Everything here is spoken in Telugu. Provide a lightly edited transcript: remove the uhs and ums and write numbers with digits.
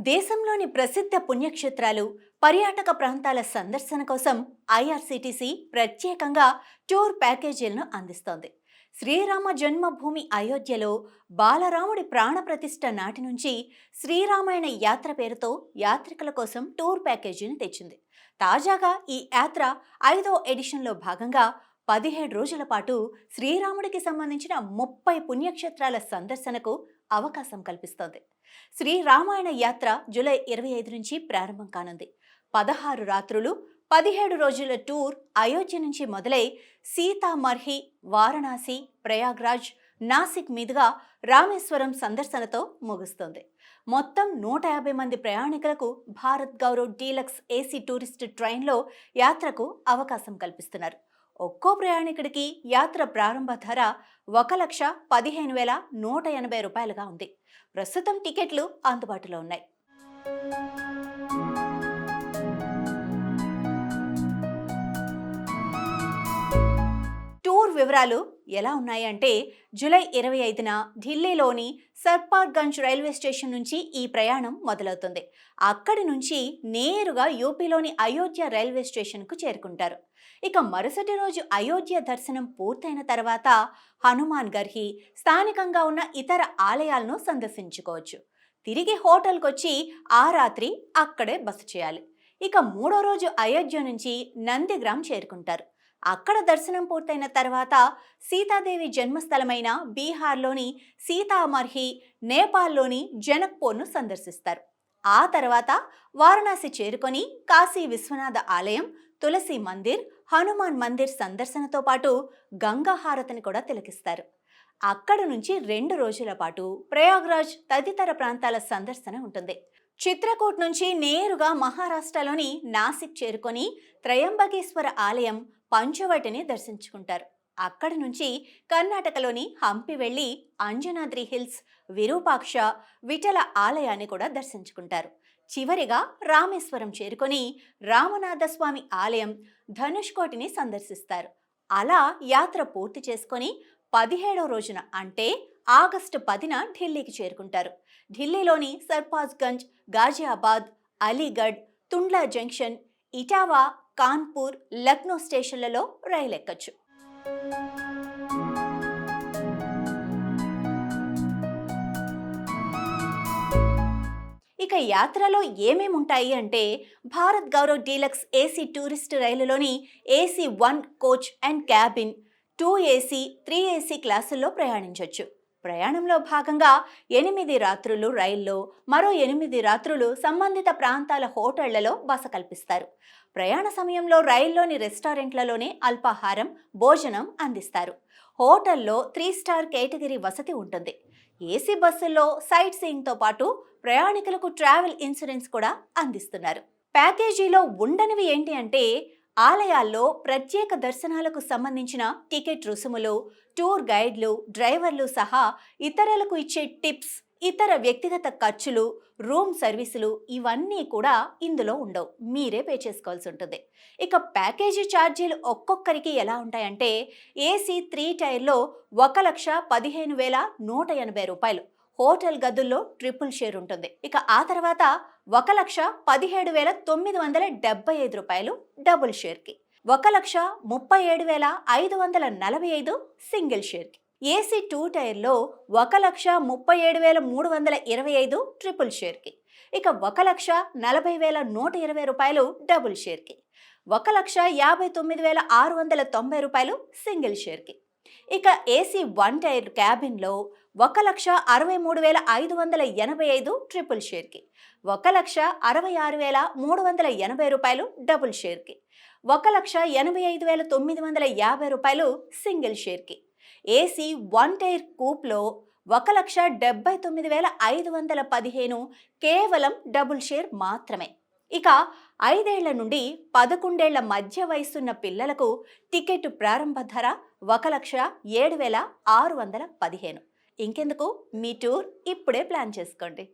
దేశంలోని ప్రసిద్ధ పుణ్యక్షేత్రాలు, పర్యాటక ప్రాంతాల సందర్శన కోసం ఐఆర్సీటీసీ ప్రత్యేకంగా టూర్ ప్యాకేజీలను అందిస్తోంది. శ్రీరామ జన్మభూమి అయోధ్యలో బాలరాముడి ప్రాణప్రతిష్ఠ నాటి నుంచి శ్రీరామాయణ యాత్ర పేరుతో యాత్రికుల కోసం టూర్ ప్యాకేజీని తెచ్చింది. తాజాగా ఈ యాత్ర 5వ ఎడిషన్లో భాగంగా 17 రోజుల పాటు శ్రీరాముడికి సంబంధించిన 30 పుణ్యక్షేత్రాల సందర్శనకు అవకాశం కల్పిస్తోంది. శ్రీరామాయణ యాత్ర జూలై 25 నుంచి ప్రారంభం కానుంది. 16 రాత్రులు 17 రోజుల టూర్ అయోధ్య నుంచి మొదలై సీతామర్హి, వారణాసి, ప్రయాగ్రాజ్, నాసిక్ మీదుగా రామేశ్వరం సందర్శనతో ముగుస్తుంది. మొత్తం 150 మంది ప్రయాణికులకు Bharat Gaurav deluxe AC tourist ట్రైన్లో యాత్రకు అవకాశం కల్పిస్తున్నారు. ఒక్కో ప్రయాణికుడికి యాత్ర ప్రారంభ ధర 1,15,180 రూపాయలుగా ఉంది. ప్రస్తుతం టికెట్లు అందుబాటులో ఉన్నాయి. టూర్ వివరాలు ఎలా ఉన్నాయంటే, జూలై 25న ఢిల్లీలోని సర్పార్గంజ్ రైల్వే స్టేషన్ నుంచి ఈ ప్రయాణం మొదలవుతుంది. అక్కడి నుంచి నేరుగా యూపీలోని అయోధ్య రైల్వే స్టేషన్కు చేరుకుంటారు. ఇక మరుసటి రోజు అయోధ్య దర్శనం పూర్తయిన తర్వాత హనుమాన్ గర్హి, స్థానికంగా ఉన్న ఇతర ఆలయాలను సందర్శించుకోవచ్చు. తిరిగి హోటల్కొచ్చి ఆ రాత్రి అక్కడే బస చేయాలి. ఇక 3వ రోజు అయోధ్య నుంచి నందిగ్రామ్ చేరుకుంటారు. అక్కడ దర్శనం పూర్తయిన తర్వాత సీతాదేవి జన్మస్థలమైన బీహార్లోని సీతామర్హి, నేపాల్లోని జనక్పూర్ను సందర్శిస్తారు. ఆ తర్వాత వారణాసి చేరుకొని కాశీ విశ్వనాథ ఆలయం, తులసి మందిర్, హనుమాన్ మందిర్ సందర్శనతో పాటు గంగా హారతిని కూడా తిలకిస్తారు. అక్కడ నుంచి 2 రోజుల పాటు ప్రయాగ్రాజ్ తదితర ప్రాంతాల సందర్శన ఉంటుంది. చిత్రకూట్ నుంచి నేరుగా మహారాష్ట్రలోని నాసిక్ చేరుకొని త్రయంబకేశ్వర ఆలయం, పంచవటిని దర్శించుకుంటారు. అక్కడి నుంచి కర్ణాటకలోని హంపి వెళ్లి అంజనాద్రి హిల్స్, విరూపాక్ష, విఠల ఆలయాన్ని కూడా దర్శించుకుంటారు. చివరిగా రామేశ్వరం చేరుకొని రామనాథస్వామి ఆలయం, ధనుష్కోటిని సందర్శిస్తారు. అలా యాత్ర పూర్తి చేసుకొని 17వ రోజున అంటే ఆగస్టు 10న ఢిల్లీకి చేరుకుంటారు. ఢిల్లీలోని సర్పాజ్గంజ్, గాజియాబాద్, అలీగఢ్, తుండ్లా జంక్షన్, ఇటావా, కాన్పూర్, లక్నో స్టేషన్లలో రైలు ఎక్కచ్చు. ఇక యాత్రలో ఏమేముంటాయి అంటే, Bharat Gaurav deluxe AC tourist రైలులోని AC 1 coach and cabin, 2 AC, 3 AC క్లాసుల్లో ప్రయాణించవచ్చు. ప్రయాణంలో భాగంగా 8 రాత్రులు రైల్లో, మరో 8 రాత్రులు సంబంధిత ప్రాంతాల హోటళ్లలో బస కల్పిస్తారు. ప్రయాణ సమయంలో రైల్లోని రెస్టారెంట్లలోనే అల్పాహారం, భోజనం అందిస్తారు. హోటల్లో 3 స్టార్ కేటగిరీ వసతి ఉంటుంది. ఏసీ బస్సుల్లో సైట్ సీయింగ్తో పాటు ప్రయాణికులకు ట్రావెల్ ఇన్సూరెన్స్ కూడా అందిస్తున్నారు. ప్యాకేజీలో ఉండనివి ఏంటి అంటే, ఆలయాల్లో ప్రత్యేక దర్శనాలకు సంబంధించిన టికెట్ రుసుములు, టూర్ గైడ్లు, డ్రైవర్లు సహా ఇతరులకు ఇచ్చే టిప్స్, ఇతర వ్యక్తిగత ఖర్చులు, రూమ్ సర్వీసులు ఇవన్నీ కూడా ఇందులో ఉండవు. మీరే పే చేసుకోవాల్సి ఉంటుంది. ఇక ప్యాకేజీ ఛార్జీలు ఒక్కొక్కరికి ఎలా ఉంటాయంటే, ఏసీ 3 టైర్లో 1,15,180 రూపాయలు. హోటల్ గదుల్లో ట్రిపుల్ షేర్ ఉంటుంది. ఇక ఆ తర్వాత 1,17,975 రూపాయలు డబుల్ షేర్కి, 1,37,545 సింగిల్ షేర్కి. ఏసీ 2 టైర్లో 1,37,325 ట్రిపుల్ షేర్కి, ఇక 1,40,120 రూపాయలు డబుల్ షేర్కి, 1,59,690 రూపాయలు సింగిల్ షేర్కి. ఇక ఏసీ 1 టైర్ క్యాబిన్లో 1,63,585 ట్రిపుల్ షేర్కి, 1,66,380 రూపాయలు డబుల్ షేర్కి, 1,85,950 రూపాయలు సింగిల్ షేర్కి. ఏసీ 1 టైర్ కూప్లో 1,79,515 కేవలం డబుల్ షేర్ మాత్రమే. ఇక 5 ఏళ్ల నుండి 11 ఏళ్ల మధ్య వయసున్న పిల్లలకు టికెట్ ప్రారంభ ధర 1,07,615. ఇంకెందుకు, మీ టూర్ ఇప్పుడే ప్లాన్ చేసుకోండి.